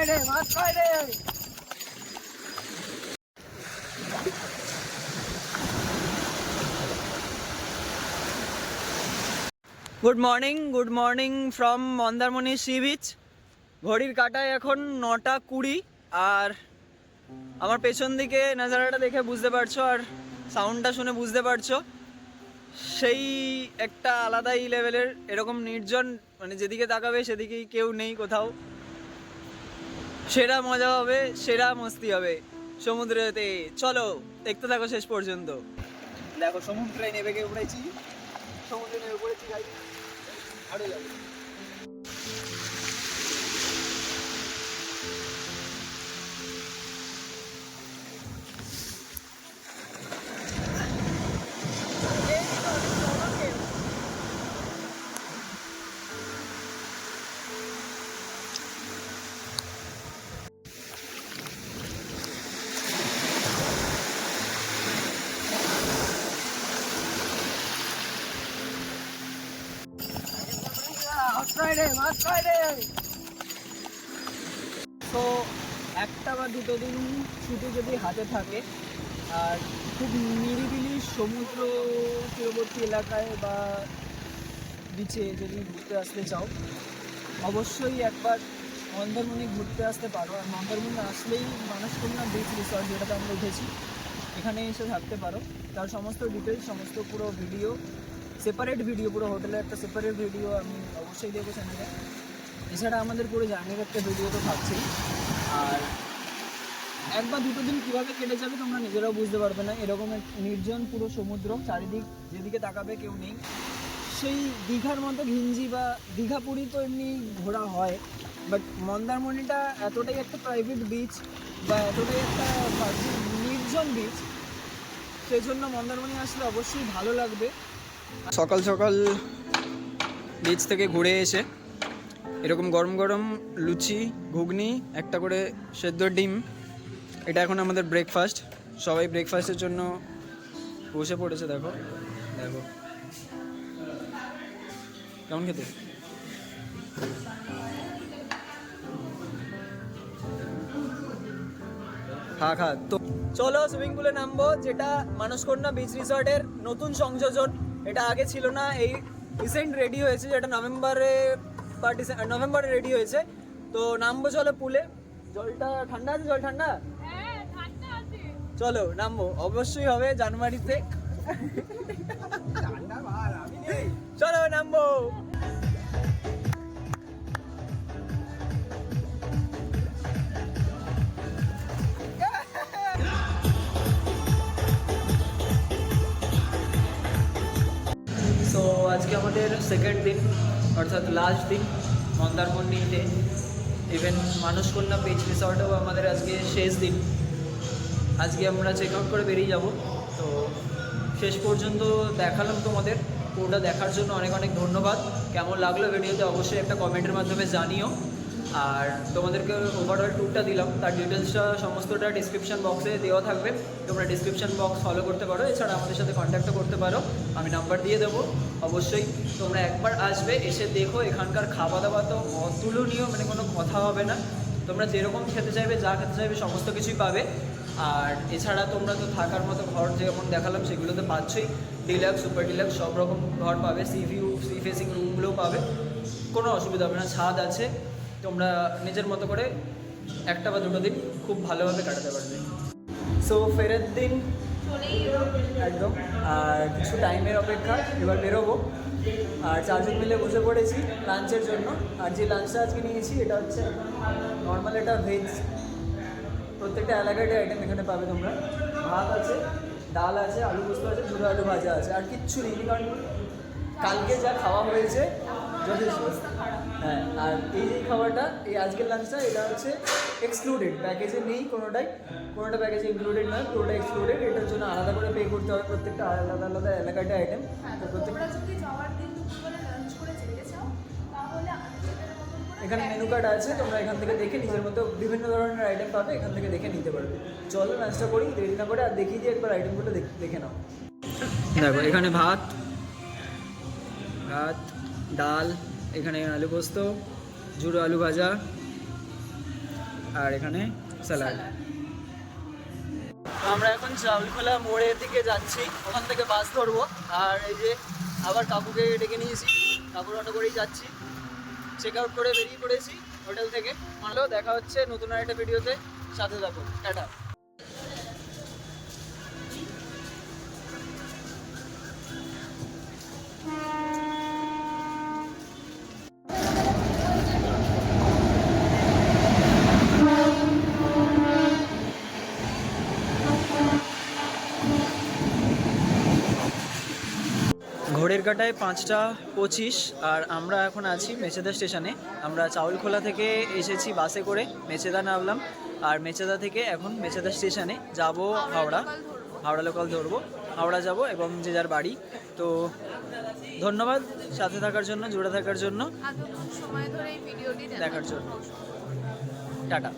Good morning from Mandarmani sea beach. ঘড়ির কাঁটায় এখন 9:20 আর আমার পেছন দিকে নাজারাটা দেখে বুঝতে পারছো আর সাউন্ডটা শুনে বুঝতে পারছো সেই একটা আলাদাই লেভেলের, এরকম নির্জন, মানে যেদিকে তাকাবে সেদিকেই কেউ নেই কোথাও। সেরা মজা হবে, সেরা মস্তি হবে সমুদ্রেতে। চলো দেখতে থাকো শেষ পর্যন্ত। দেখো সমুদ্রে নেমে গিয়ে উঠেছি, সমুদ্রে নেমে পড়েছি গাইস, আরো যাবো। তো একটা বা দুটো দিন ছুটি যদি হাতে থাকে আর খুব নিরিবিলি সমুদ্র তীরবর্তী এলাকায় বা বিচে যদি ঘুরতে আসতে চাও, অবশ্যই একবার মন্দারমণি ঘুরতে আসতে পারো। আর মন্দারমণি আসলেই মানসকন্যা বিচ রিসর্ট, যেটাতে আমরা উঠেছি, এখানে এসে থাকতে পারো। তার সমস্ত ডিটেলস, সমস্ত পুরো ভিডিও, সেপারেট ভিডিও, পুরো হোটেলের একটা সেপারেট ভিডিও আমি অবশ্যই দেবো চ্যানেলে। এছাড়া আমাদের পুরো জার্নির একটা ভিডিও তো থাকছেই। আর এক বা দুটো দিন কীভাবে কেটে যাবে তোমরা নিজেরাও বুঝতে পারবে না। এরকম এক নির্জন পুরো সমুদ্র, চারিদিক যেদিকে তাকাবে কেউ নেই। সেই দীঘার মতো ঘিঞ্জি বা দীঘা পুরী তো এমনি ঘোরা হয়, বাট মন্দারমণিটা এতটাই একটা প্রাইভেট বিচ বা এতটাই একটা নির্জন বিচ, সেই জন্য মন্দারমণি আসলে অবশ্যই ভালো লাগবে। সকাল সকাল বিচ থেকে ঘুরে এসে এরকম গরম গরম লুচি, ঘুগনি, একটা করে সেদ্ধ ডিম, এটা এখন আমাদের ব্রেকফাস্ট। সবাই ব্রেকফাস্টের জন্য বসে পড়েছে। দেখো দেখো কেমন খেতে। খা তো চলো সুইমিং পুলে নামবো, যেটা মানসকন্যা বিচ রিসর্টের নতুন সংযোজন। এটা আগে ছিল না, এই রিসেন্ট রেডি হয়েছে, যেটা নভেম্বরে রেডি হয়েছে। তো নামবো চলো পুলে। জলটা ঠান্ডা আছে? জল ঠান্ডা? চলো নামবো, অবশ্যই হবে জানুয়ারিতে। চলো নামবো। সো আজকে আমাদের সেকেন্ড দিন, অর্থাৎ লাস্ট দিন মন্দারমণিতে। ইভেন মানসকন্যা বিচ রিসর্টেও আমাদের আজকে শেষ দিন। আজকে আমরা চেক আউট করে বেরিয়ে যাব। তো শেষ পর্যন্ত দেখালাম তোমাদের, পুরোটা দেখার জন্য অনেক অনেক ধন্যবাদ। কেমন লাগলো ভিডিওতে অবশ্যই একটা কমেন্টের মাধ্যমে জানিও। আর তোমাদেরকে ওভারঅল ট্যুরটা দিলাম, তার ডিটেলসটা সমস্তটা ডিসক্রিপশান বক্সে দেওয়া থাকবে। তোমরা ডিসক্রিপশান বক্স ফলো করতে পারো, এছাড়া আমাদের সাথে কন্ট্যাক্টও করতে পারো, আমি নাম্বার দিয়ে দেবো। অবশ্যই তোমরা একবার আসবে, এসে দেখো। এখানকার খাওয়া দাওয়া তো অতুলনীয়, মানে কোনো কথা হবে না। তোমরা যেরকম খেতে চাইবে, যা খেতে চাইবে সমস্ত কিছুই পাবে। আর এছাড়া তোমরা তো থাকার মতো ঘর যেমন দেখালাম সেগুলো তো পাচ্ছই, ডিলাক্স, সুপার ডিলাক্স সব রকম ঘর পাবে, সি ফেসিং রুমগুলোও পাবে, কোনো অসুবিধা হবে না। ছাদ আছে, তোমরা নিজের মতো করে একটা বা দুটো দিন খুব ভালোভাবে কাটাতে পারবে। সো ফেরের দিন একদম, আর কিছু টাইমের অপেক্ষা, এবার বেরোবো। আর চারজন মিলে বসে পড়েছি লাঞ্চের জন্য। আর যে লাঞ্চটা আজকে নিয়েছি এটা হচ্ছে নর্মাল, এটা ভেজ। প্রত্যেকটা এলাকায় আইটেম এখানে পাবে তোমরা। ভাত আছে, ডাল আছে, আলু পোস্ত আছে, ঝুড়ো আলু ভাজা আছে, আর কিচ্ছু নেই, কারণ কালকে যা খাওয়া হয়েছে যথেষ্ট। হ্যাঁ, আর এই যে খাবারটা, এই আজকের লাঞ্চটা, এটা হচ্ছে এক্সক্লুডেড, প্যাকেজে নেই কোনোটা প্যাকেজে ইনক্লুডেড নয়, পুরোটা এক্সক্লুডেড। এটার জন্য আলাদা করে পে করতে হবে, প্রত্যেকটা আলাদা আলাদা এলাকাটা আইটেম। তো প্রত্যেকটা এখানে মেনু কার্ড আছে, তোমরা এখান থেকে দেখে নিজের মতো বিভিন্ন ধরনের আইটেম পাবে, এখান থেকে দেখে নিতে পারবে। চলো লাঞ্চটা করি, দেরি না করে, আর দেখিয়ে দিয়ে একবার আইটেমগুলো দেখে নাও। দেখো এখানে ভাত, ডাল, এখানে আলু পোস্ত, ঝুড়ো আলু ভাজা, আর এখানে স্যালাড। আমরা এখন চাউলখোলা মোড়ের দিকে যাচ্ছি, ওখান থেকে বাস ধরবো। আর এই যে আবার কাকুকে ডেকে নিয়েছি, কাকুর অটো করেই যাচ্ছি। চেক আউট করে বেরিয়ে পড়েছি হোটেল থেকে। মানলো দেখা হচ্ছে নতুন আরেকটা ভিডিওতে, সাথে থাকো, টাটা। ঘড়ির কাঁটায় 5টা 25 আর আমরা এখন আছি মেচেদা স্টেশনে। আমরা চাউলখোলা থেকে এসেছি বাসে করে, মেচেদা নামলাম। আর মেচেদা থেকে এখন মেচেদা স্টেশনে যাব হাওড়া। হাওড়া লোকাল ধরবো, হাওড়া যাব এবং যে যার বাড়ি। তো ধন্যবাদ সাথে থাকার জন্য, জুড়ে থাকার জন্য, সময় ধরে এই ভিডিওটি দেখার জন্য। টাটা।